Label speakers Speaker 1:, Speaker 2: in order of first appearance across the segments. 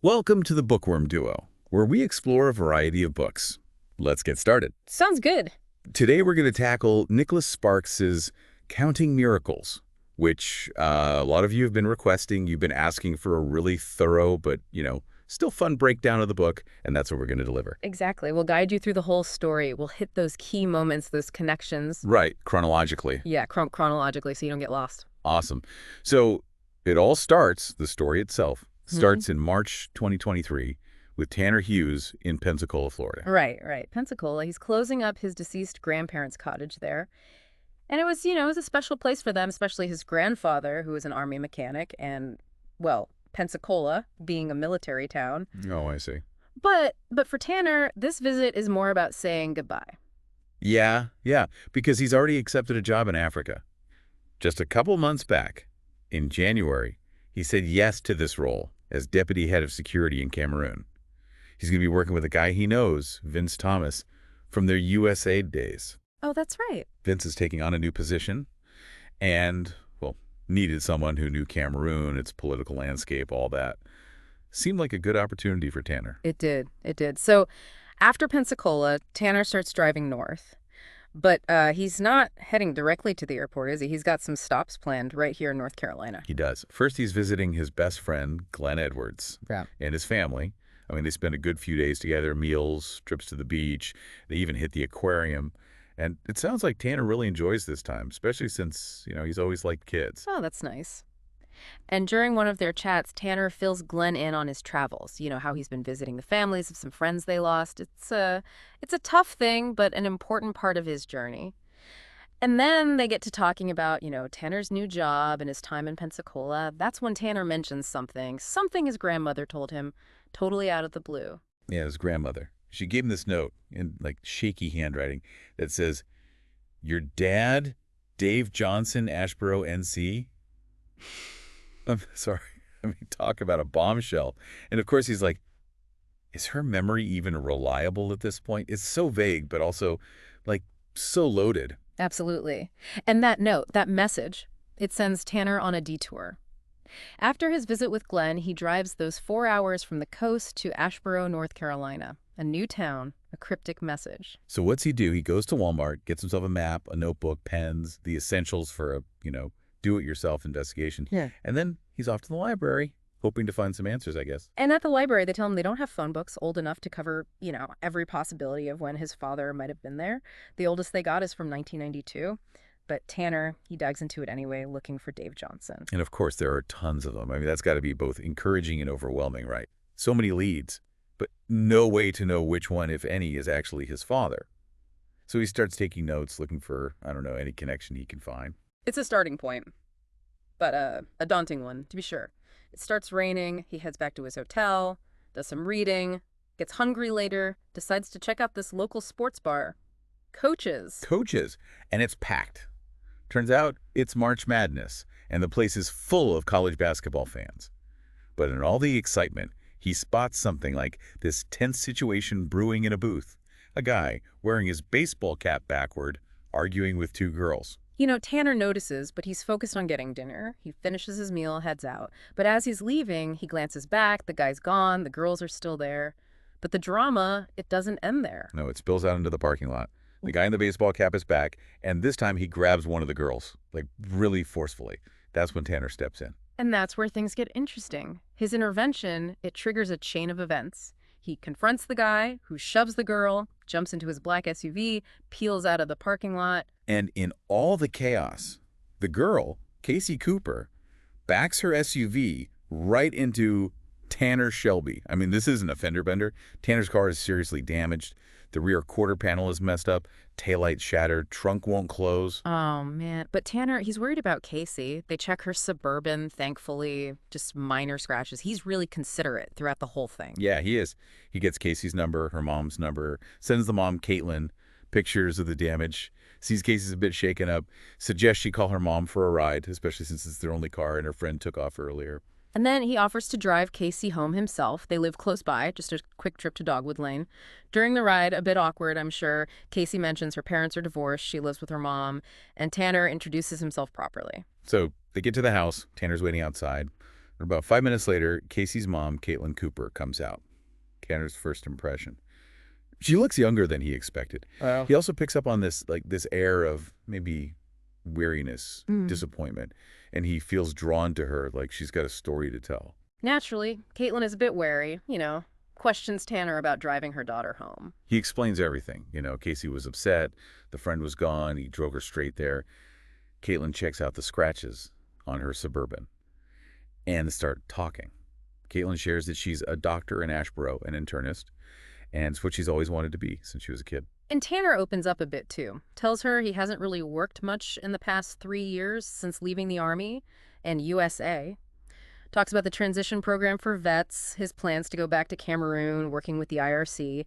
Speaker 1: Welcome to the Bookworm Duo, where we explore a variety of books. Let's get started.
Speaker 2: Sounds good.
Speaker 1: Today we're going to tackle Nicholas Sparks's Counting Miracles, which a lot of you have been requesting. You've been asking for a really thorough but, still fun breakdown of the book, and that's what we're going to deliver.
Speaker 2: Exactly. We'll guide you through the whole story. We'll hit those key moments, those connections.
Speaker 1: Right, chronologically.
Speaker 2: Yeah, chronologically, so you don't get lost.
Speaker 1: Awesome. So it all starts, the story itself, starts in March 2023 with Tanner Hughes in Pensacola, Florida.
Speaker 2: Right. Pensacola. He's closing up his deceased grandparents' cottage there. And it was a special place for them, especially his grandfather, who was an army mechanic, and, well, Pensacola being a military town.
Speaker 1: Oh, I see.
Speaker 2: But for Tanner, this visit is more about saying goodbye.
Speaker 1: Yeah, because he's already accepted a job in Africa. Just a couple months back, in January, he said yes to this role as deputy head of security in Cameroon. He's going to be working with a guy he knows, Vince Thomas, from their USAID days.
Speaker 2: Oh, that's right.
Speaker 1: Vince is taking on a new position and, well, needed someone who knew Cameroon, its political landscape, all that. Seemed like a good opportunity for Tanner.
Speaker 2: It did. So after Pensacola, Tanner starts driving north. But he's not heading directly to the airport, is he? He's got some stops planned right here in North Carolina.
Speaker 1: He does. First, he's visiting his best friend, Glenn Edwards, and his family. I mean, they spend a good few days together, meals, trips to the beach. They even hit the aquarium. And it sounds like Tanner really enjoys this time, especially since, he's always liked kids.
Speaker 2: Oh, that's nice. And during one of their chats, Tanner fills Glenn in on his travels, how he's been visiting the families of some friends they lost. It's a tough thing, but an important part of his journey. And then they get to talking about, Tanner's new job and his time in Pensacola. That's when Tanner mentions something his grandmother told him, totally out of the blue.
Speaker 1: Yeah, his grandmother. She gave him this note in, shaky handwriting that says, "Your dad, Dave Johnson, Ashboro, NC." I'm sorry. I mean, talk about a bombshell. And of course, he's like, is her memory even reliable at this point? It's so vague, but also, so loaded.
Speaker 2: Absolutely. And that note, that message, it sends Tanner on a detour. After his visit with Glenn, he drives those 4 hours from the coast to Ashboro, North Carolina, a new town, a cryptic message.
Speaker 1: So what's he do? He goes to Walmart, gets himself a map, a notebook, pens, the essentials for a, do-it-yourself investigation.
Speaker 2: Yeah.
Speaker 1: And then he's off to the library, hoping to find some answers, I guess.
Speaker 2: And at the library, they tell him they don't have phone books old enough to cover, every possibility of when his father might have been there. The oldest they got is from 1992. But Tanner, he digs into it anyway, looking for Dave Johnson.
Speaker 1: And of course, there are tons of them. I mean, that's got to be both encouraging and overwhelming, right? So many leads, but no way to know which one, if any, is actually his father. So he starts taking notes, looking for, any connection he can find.
Speaker 2: It's a starting point, but a daunting one, to be sure. It starts raining, he heads back to his hotel, does some reading, gets hungry later, decides to check out this local sports bar. Coaches.
Speaker 1: And it's packed. Turns out it's March Madness, and the place is full of college basketball fans. But in all the excitement, he spots something like this tense situation brewing in a booth. A guy wearing his baseball cap backward, arguing with two girls.
Speaker 2: Tanner notices, but he's focused on getting dinner. He finishes his meal, heads out. But as he's leaving, he glances back. The guy's gone. The girls are still there. But the drama, it doesn't end there.
Speaker 1: No, it spills out into the parking lot. The guy in the baseball cap is back, and this time he grabs one of the girls, really forcefully. That's when Tanner steps in.
Speaker 2: And that's where things get interesting. His intervention, it triggers a chain of events. He confronts the guy, who shoves the girl, jumps into his black SUV, peels out of the parking lot.
Speaker 1: And in all the chaos, the girl, Kaitlyn Cooper, backs her SUV right into Tanner's Shelby. I mean, this isn't a fender bender. Tanner's car is seriously damaged. The rear quarter panel is messed up, taillight shattered, trunk won't close.
Speaker 2: Oh, man. But Tanner, he's worried about Casey. They check her Suburban, thankfully, just minor scratches. He's really considerate throughout the whole thing.
Speaker 1: Yeah, he is. He gets Casey's number, her mom's number, sends the mom, Kaitlyn, pictures of the damage, sees Casey's a bit shaken up, suggests she call her mom for a ride, especially since it's their only car and her friend took off earlier.
Speaker 2: And then he offers to drive Casey home himself. They live close by, just a quick trip to Dogwood Lane. During the ride, a bit awkward, I'm sure, Casey mentions her parents are divorced, she lives with her mom, and Tanner introduces himself properly.
Speaker 1: So they get to the house. Tanner's waiting outside. About 5 minutes later, Casey's mom, Kaitlyn Cooper, comes out. Tanner's first impression. She looks younger than he expected.
Speaker 2: Oh.
Speaker 1: He also picks up on this air of maybe weariness,
Speaker 2: Mm.
Speaker 1: disappointment, and he feels drawn to her like she's got a story to tell.
Speaker 2: Naturally, Kaitlyn is a bit wary, questions Tanner about driving her daughter home.
Speaker 1: He explains everything. Casey was upset. The friend was gone. He drove her straight there. Kaitlyn checks out the scratches on her Suburban and start talking. Kaitlyn shares that she's a doctor in Asheboro, an internist, and it's what she's always wanted to be since she was a kid.
Speaker 2: And Tanner opens up a bit too. Tells her he hasn't really worked much in the past 3 years since leaving the Army and USA. Talks about the transition program for vets, his plans to go back to Cameroon, working with the IRC,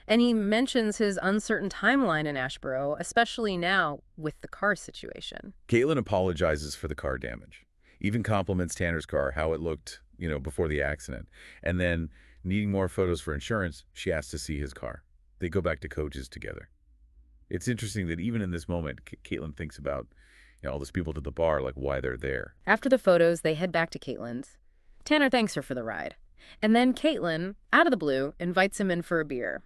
Speaker 2: and he mentions his uncertain timeline in Asheboro, especially now with the car situation.
Speaker 1: Kaitlyn apologizes for the car damage, even compliments Tanner's car, how it looked, before the accident. And then, needing more photos for insurance, she asks to see his car. They go back to Coach's together. It's interesting that even in this moment, Kaitlyn thinks about all those people to the bar, like why they're there.
Speaker 2: After the photos, they head back to Kaitlyn's. Tanner thanks her for the ride. And then Kaitlyn, out of the blue, invites him in for a beer.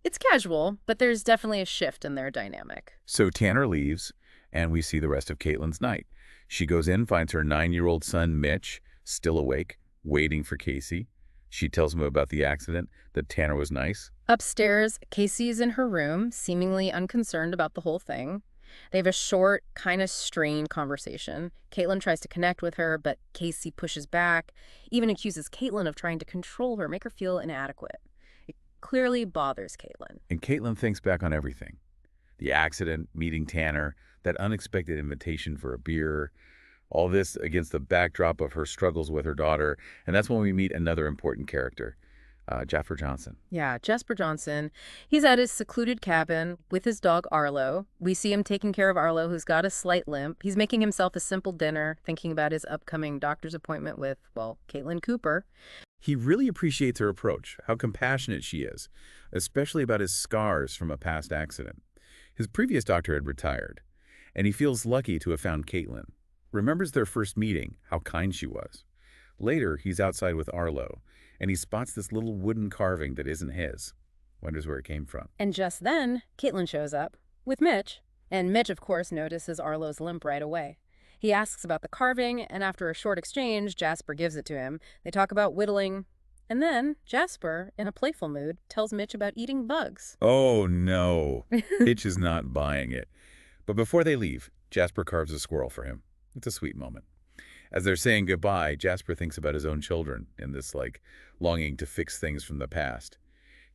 Speaker 2: It's casual, but there's definitely a shift in their dynamic.
Speaker 1: So Tanner leaves, and we see the rest of Kaitlyn's night. She goes in, finds her 9-year-old son, Mitch, still awake, waiting for Casey. She tells him about the accident, that Tanner was nice.
Speaker 2: Upstairs, Casey's in her room, seemingly unconcerned about the whole thing. They have a short, kind of strained conversation. Kaitlyn tries to connect with her, but Casey pushes back, even accuses Kaitlyn of trying to control her, make her feel inadequate. It clearly bothers Kaitlyn.
Speaker 1: And Kaitlyn thinks back on everything. The accident, meeting Tanner, that unexpected invitation for a beer, all this against the backdrop of her struggles with her daughter. And that's when we meet another important character, Jasper Johnson.
Speaker 2: Yeah, Jasper Johnson. He's at his secluded cabin with his dog Arlo. We see him taking care of Arlo, who's got a slight limp. He's making himself a simple dinner, thinking about his upcoming doctor's appointment with, Kaitlyn Cooper.
Speaker 1: He really appreciates her approach, how compassionate she is, especially about his scars from a past accident. His previous doctor had retired, and he feels lucky to have found Kaitlyn. Remembers their first meeting, how kind she was. Later, he's outside with Arlo, and he spots this little wooden carving that isn't his. Wonders where it came from.
Speaker 2: And just then, Kaitlyn shows up with Mitch. And Mitch, of course, notices Arlo's limp right away. He asks about the carving, and after a short exchange, Jasper gives it to him. They talk about whittling. And then Jasper, in a playful mood, tells Mitch about eating bugs.
Speaker 1: Oh, no. Mitch is not buying it. But before they leave, Jasper carves a squirrel for him. It's a sweet moment. As they're saying goodbye, Jasper thinks about his own children in this, longing to fix things from the past.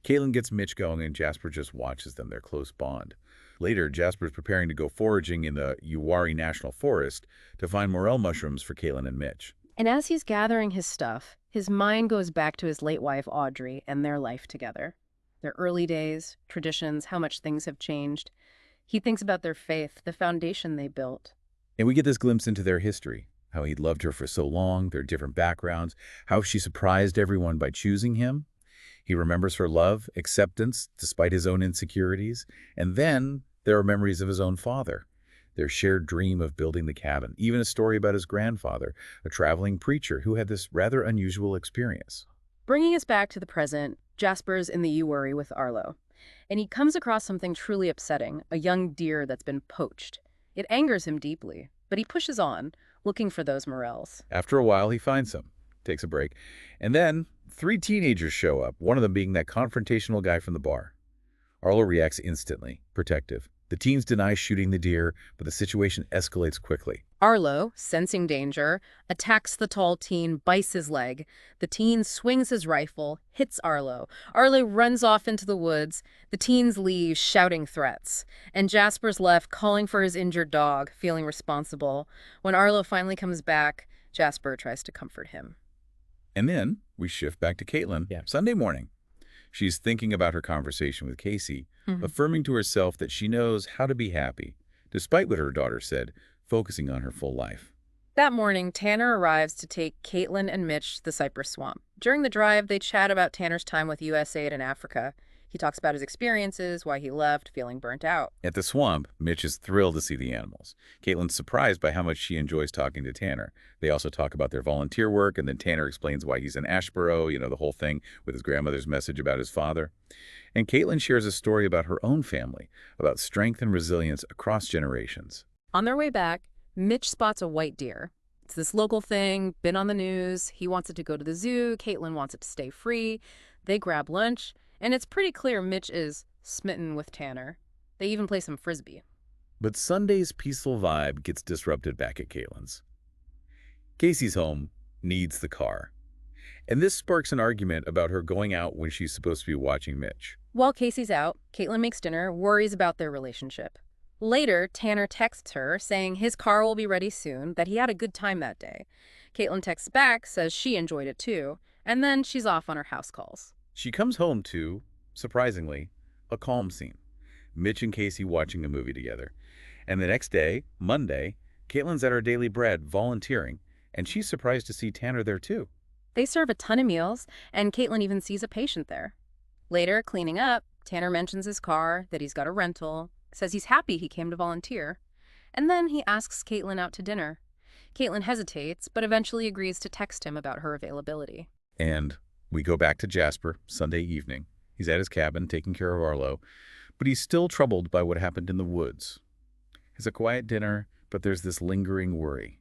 Speaker 1: Kaitlyn gets Mitch going, and Jasper just watches them, their close bond. Later, Jasper's preparing to go foraging in the Uwharrie National Forest to find morel mushrooms for Kaitlyn and Mitch.
Speaker 2: And as he's gathering his stuff, his mind goes back to his late wife, Audrey, and their life together. Their early days, traditions, how much things have changed. He thinks about their faith, the foundation they built.
Speaker 1: And we get this glimpse into their history, how he'd loved her for so long, their different backgrounds, how she surprised everyone by choosing him. He remembers her love, acceptance, despite his own insecurities. And then there are memories of his own father, their shared dream of building the cabin, even a story about his grandfather, a traveling preacher who had this rather unusual experience.
Speaker 2: Bringing us back to the present, Jasper's in the Uwharrie with Arlo. And he comes across something truly upsetting, a young deer that's been poached. It angers him deeply, but he pushes on, looking for those morels.
Speaker 1: After a while, he finds some, takes a break, and then 3 teenagers show up, one of them being that confrontational guy from the bar. Arlo reacts instantly, protective. The teens deny shooting the deer, but the situation escalates quickly.
Speaker 2: Arlo, sensing danger, attacks the tall teen, bites his leg. The teen swings his rifle, hits Arlo. Arlo runs off into the woods. The teens leave, shouting threats. And Jasper's left, calling for his injured dog, feeling responsible. When Arlo finally comes back, Jasper tries to comfort him.
Speaker 1: And then we shift back to Kaitlyn.
Speaker 3: Yeah.
Speaker 1: Sunday morning. She's thinking about her conversation with Casey, affirming to herself that she knows how to be happy, despite what her daughter said, focusing on her full life.
Speaker 2: That morning, Tanner arrives to take Kaitlyn and Mitch to the cypress swamp. During the drive, they chat about Tanner's time with USAID in Africa. He talks about his experiences, why he left, feeling burnt out.
Speaker 1: At the swamp, Mitch is thrilled to see the animals. Kaitlyn's surprised by how much she enjoys talking to Tanner. They also talk about their volunteer work, and then Tanner explains why he's in Ashboro, the whole thing with his grandmother's message about his father. And Kaitlyn shares a story about her own family, about strength and resilience across generations.
Speaker 2: On their way back, Mitch spots a white deer. It's this local thing, been on the news. He wants it to go to the zoo. Kaitlyn wants it to stay free. They grab lunch, and it's pretty clear Mitch is smitten with Tanner. They even play some frisbee.
Speaker 1: But Sunday's peaceful vibe gets disrupted back at Kaitlyn's. Casey's home needs the car. And this sparks an argument about her going out when she's supposed to be watching Mitch.
Speaker 2: While Casey's out, Kaitlyn makes dinner, worries about their relationship. Later, Tanner texts her, saying his car will be ready soon, that he had a good time that day. Kaitlyn texts back, says she enjoyed it too, and then she's off on her house calls.
Speaker 1: She comes home to, surprisingly, a calm scene. Mitch and Casey watching a movie together. And the next day, Monday, Kaitlyn's at her daily bread volunteering, and she's surprised to see Tanner there too.
Speaker 2: They serve a ton of meals, and Kaitlyn even sees a patient there. Later, cleaning up, Tanner mentions his car, that he's got a rental, says he's happy he came to volunteer, and then he asks Kaitlyn out to dinner. Kaitlyn hesitates, but eventually agrees to text him about her availability.
Speaker 1: And we go back to Jasper, Sunday evening. He's at his cabin taking care of Arlo, but he's still troubled by what happened in the woods. It's a quiet dinner, but there's this lingering worry.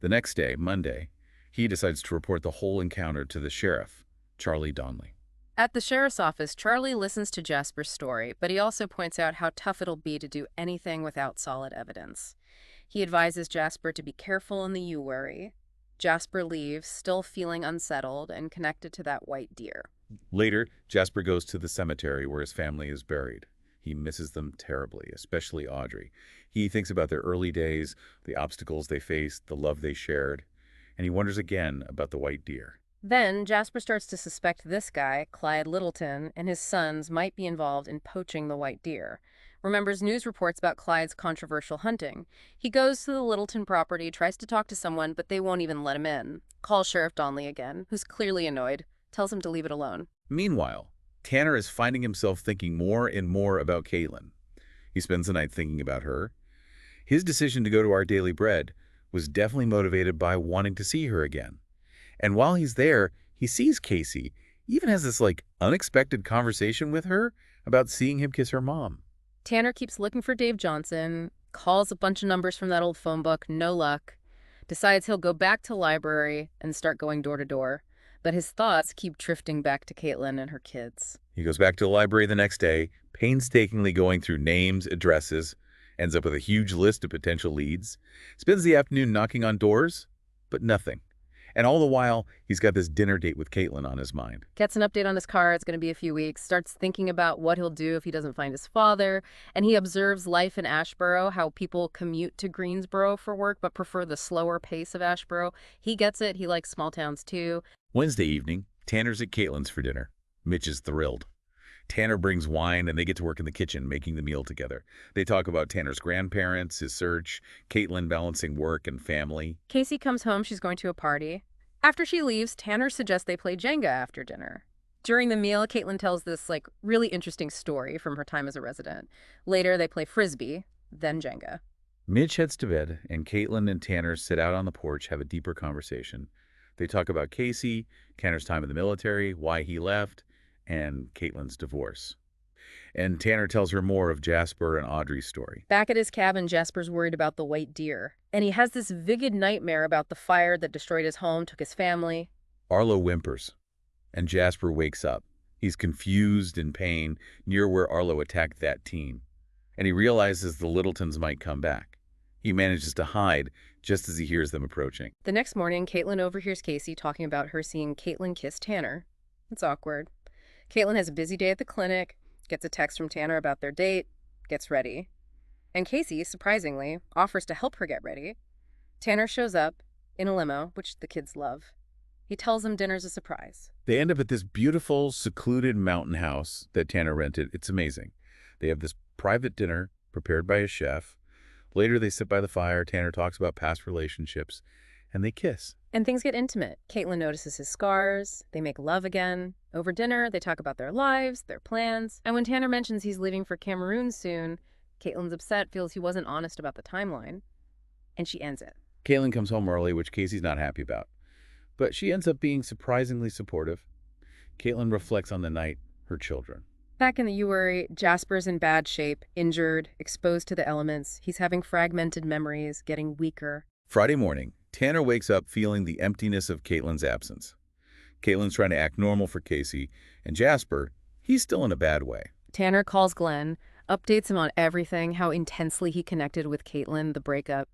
Speaker 1: The next day, Monday, he decides to report the whole encounter to the sheriff, Charlie Donnelly.
Speaker 2: At the sheriff's office, Charlie listens to Jasper's story, but he also points out how tough it'll be to do anything without solid evidence. He advises Jasper to be careful in the U-worry. Jasper leaves, still feeling unsettled and connected to that white deer.
Speaker 1: Later, Jasper goes to the cemetery where his family is buried. He misses them terribly, especially Audrey. He thinks about their early days, the obstacles they faced, the love they shared, and he wonders again about the white deer.
Speaker 2: Then, Jasper starts to suspect this guy, Clyde Littleton, and his sons might be involved in poaching the white deer. Remembers news reports about Clyde's controversial hunting. He goes to the Littleton property, tries to talk to someone, but they won't even let him in. Calls Sheriff Donnelly again, who's clearly annoyed, tells him to leave it alone.
Speaker 1: Meanwhile, Tanner is finding himself thinking more and more about Kaitlyn. He spends the night thinking about her. His decision to go to Our Daily Bread was definitely motivated by wanting to see her again. And while he's there, he sees Casey, even has this unexpected conversation with her about seeing him kiss her mom.
Speaker 2: Tanner keeps looking for Dave Johnson, calls a bunch of numbers from that old phone book, no luck, decides he'll go back to library and start going door to door. But his thoughts keep drifting back to Kaitlyn and her kids.
Speaker 1: He goes back to the library the next day, painstakingly going through names, addresses, ends up with a huge list of potential leads, spends the afternoon knocking on doors, but nothing. And all the while, he's got this dinner date with Kaitlyn on his mind.
Speaker 2: Gets an update on his car, it's going to be a few weeks, starts thinking about what he'll do if he doesn't find his father, and he observes life in Ashboro, how people commute to Greensboro for work but prefer the slower pace of Ashboro. He gets it, he likes small towns too.
Speaker 1: Wednesday evening, Tanner's at Kaitlyn's for dinner. Mitch is thrilled. Tanner brings wine, and they get to work in the kitchen, making the meal together. They talk about Tanner's grandparents, his search, Kaitlyn balancing work and family.
Speaker 2: Casey comes home, she's going to a party. After she leaves, Tanner suggests they play Jenga after dinner. During the meal, Kaitlyn tells this really interesting story from her time as a resident. Later, they play Frisbee, then Jenga.
Speaker 1: Mitch heads to bed, and Kaitlyn and Tanner sit out on the porch, have a deeper conversation. They talk about Casey, Tanner's time in the military, why he left, and Kaitlyn's divorce. And Tanner tells her more of Jasper and Audrey's story.
Speaker 2: Back at his cabin, Jasper's worried about the white deer. And he has this vivid nightmare about the fire that destroyed his home, took his family.
Speaker 1: Arlo whimpers, and Jasper wakes up. He's confused in pain near where Arlo attacked that teen. And he realizes the Littletons might come back. He manages to hide just as he hears them approaching.
Speaker 2: The next morning, Kaitlyn overhears Casey talking about her seeing Kaitlyn kiss Tanner. It's awkward. Kaitlyn has a busy day at the clinic, gets a text from Tanner about their date, gets ready. And Casey, surprisingly, offers to help her get ready. Tanner shows up in a limo, which the kids love. He tells them dinner's a surprise.
Speaker 1: They end up at this beautiful, secluded mountain house that Tanner rented. It's amazing. They have this private dinner prepared by a chef. Later, they sit by the fire. Tanner talks about past relationships, and they kiss.
Speaker 2: And things get intimate. Kaitlyn notices his scars. They make love again. Over dinner, they talk about their lives, their plans. And when Tanner mentions he's leaving for Cameroon soon, Kaitlyn's upset, feels he wasn't honest about the timeline, and she ends it.
Speaker 1: Kaitlyn comes home early, which Casey's not happy about. But she ends up being surprisingly supportive. Kaitlyn reflects on the night, her children.
Speaker 2: Back in the Uwari, Jasper's in bad shape, injured, exposed to the elements. He's having fragmented memories, getting weaker.
Speaker 1: Friday morning, Tanner wakes up feeling the emptiness of Kaitlyn's absence. Kaitlyn's trying to act normal for Casey, and Jasper, he's still in a bad way.
Speaker 2: Tanner calls Glenn, updates him on everything, how intensely he connected with Kaitlyn, the breakup.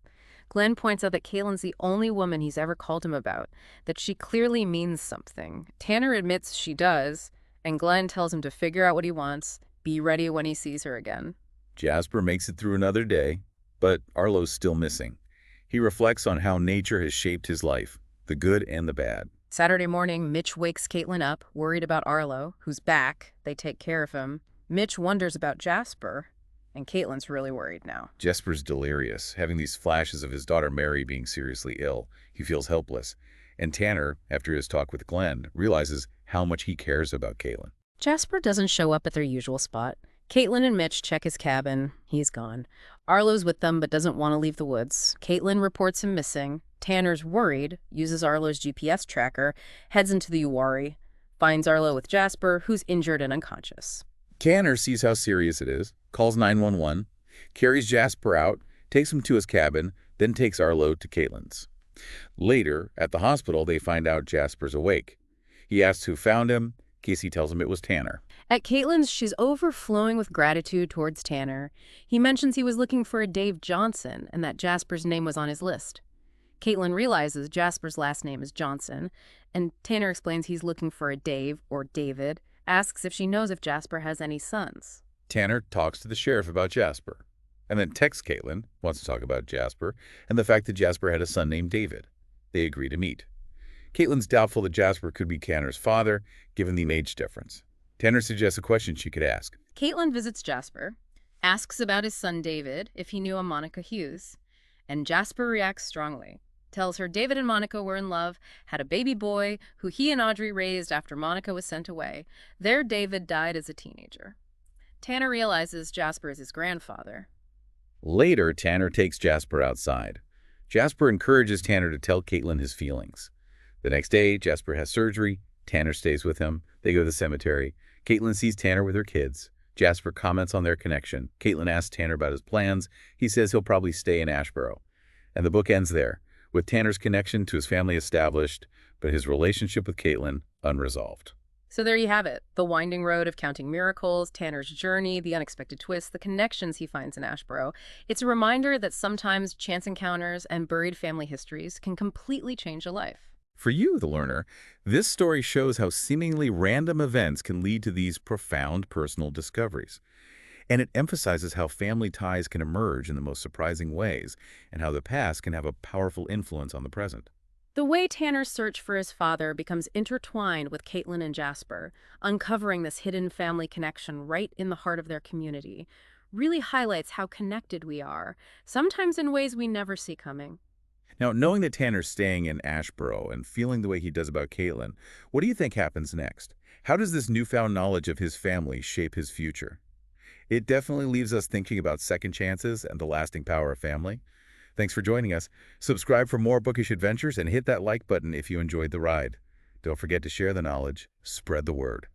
Speaker 2: Glenn points out that Kaitlyn's the only woman he's ever called him about, that she clearly means something. Tanner admits she does, and Glenn tells him to figure out what he wants, be ready when he sees her again.
Speaker 1: Jasper makes it through another day, but Arlo's still missing. He reflects on how nature has shaped his life, the good and the bad.
Speaker 2: Saturday morning, Mitch wakes Kaitlyn up, worried about Arlo, who's back. They take care of him. Mitch wonders about Jasper, and Kaitlyn's really worried now.
Speaker 1: Jasper's delirious, having these flashes of his daughter Mary being seriously ill. He feels helpless. And Tanner, after his talk with Glenn, realizes how much he cares about Kaitlyn.
Speaker 2: Jasper doesn't show up at their usual spot. Kaitlyn and Mitch check his cabin. He's gone. Arlo's with them but doesn't want to leave the woods. Kaitlyn reports him missing. Tanner's worried, uses Arlo's GPS tracker, heads into the Uwari, finds Arlo with Jasper, who's injured and unconscious.
Speaker 1: Tanner sees how serious it is, calls 911, carries Jasper out, takes him to his cabin, then takes Arlo to Kaitlyn's. Later, at the hospital, they find out Jasper's awake. He asks who found him. Casey tells him it was Tanner.
Speaker 2: At Kaitlyn's, she's overflowing with gratitude towards Tanner. He mentions he was looking for a Dave Johnson and that Jasper's name was on his list. Kaitlyn realizes Jasper's last name is Johnson, and Tanner explains he's looking for a Dave or David, asks if she knows if Jasper has any sons.
Speaker 1: Tanner talks to the sheriff about Jasper, and then texts Kaitlyn, wants to talk about Jasper, and the fact that Jasper had a son named David. They agree to meet. Kaitlyn's doubtful that Jasper could be Tanner's father, given the age difference. Tanner suggests a question she could ask.
Speaker 2: Kaitlyn visits Jasper, asks about his son David, if he knew a Monica Hughes, and Jasper reacts strongly. Tells her David and Monica were in love, had a baby boy who he and Audrey raised after Monica was sent away. Their David died as a teenager. Tanner realizes Jasper is his grandfather.
Speaker 1: Later, Tanner takes Jasper outside. Jasper encourages Tanner to tell Kaitlyn his feelings. The next day, Jasper has surgery. Tanner stays with him. They go to the cemetery. Kaitlyn sees Tanner with her kids. Jasper comments on their connection. Kaitlyn asks Tanner about his plans. He says he'll probably stay in Asheboro. And the book ends there, with Tanner's connection to his family established, but his relationship with Kaitlyn unresolved.
Speaker 2: So there you have it, the winding road of counting miracles, Tanner's journey, the unexpected twists, the connections he finds in Asheboro. It's a reminder that sometimes chance encounters and buried family histories can completely change a life.
Speaker 1: For you, the learner, this story shows how seemingly random events can lead to these profound personal discoveries. And it emphasizes how family ties can emerge in the most surprising ways, and how the past can have a powerful influence on the present.
Speaker 2: The way Tanner's search for his father becomes intertwined with Kaitlyn and Jasper, uncovering this hidden family connection right in the heart of their community, really highlights how connected we are, sometimes in ways we never see coming.
Speaker 1: Now, knowing that Tanner's staying in Asheboro and feeling the way he does about Kaitlyn, what do you think happens next? How does this newfound knowledge of his family shape his future? It definitely leaves us thinking about second chances and the lasting power of family. Thanks for joining us. Subscribe for more bookish adventures and hit that like button if you enjoyed the ride. Don't forget to share the knowledge, spread the word.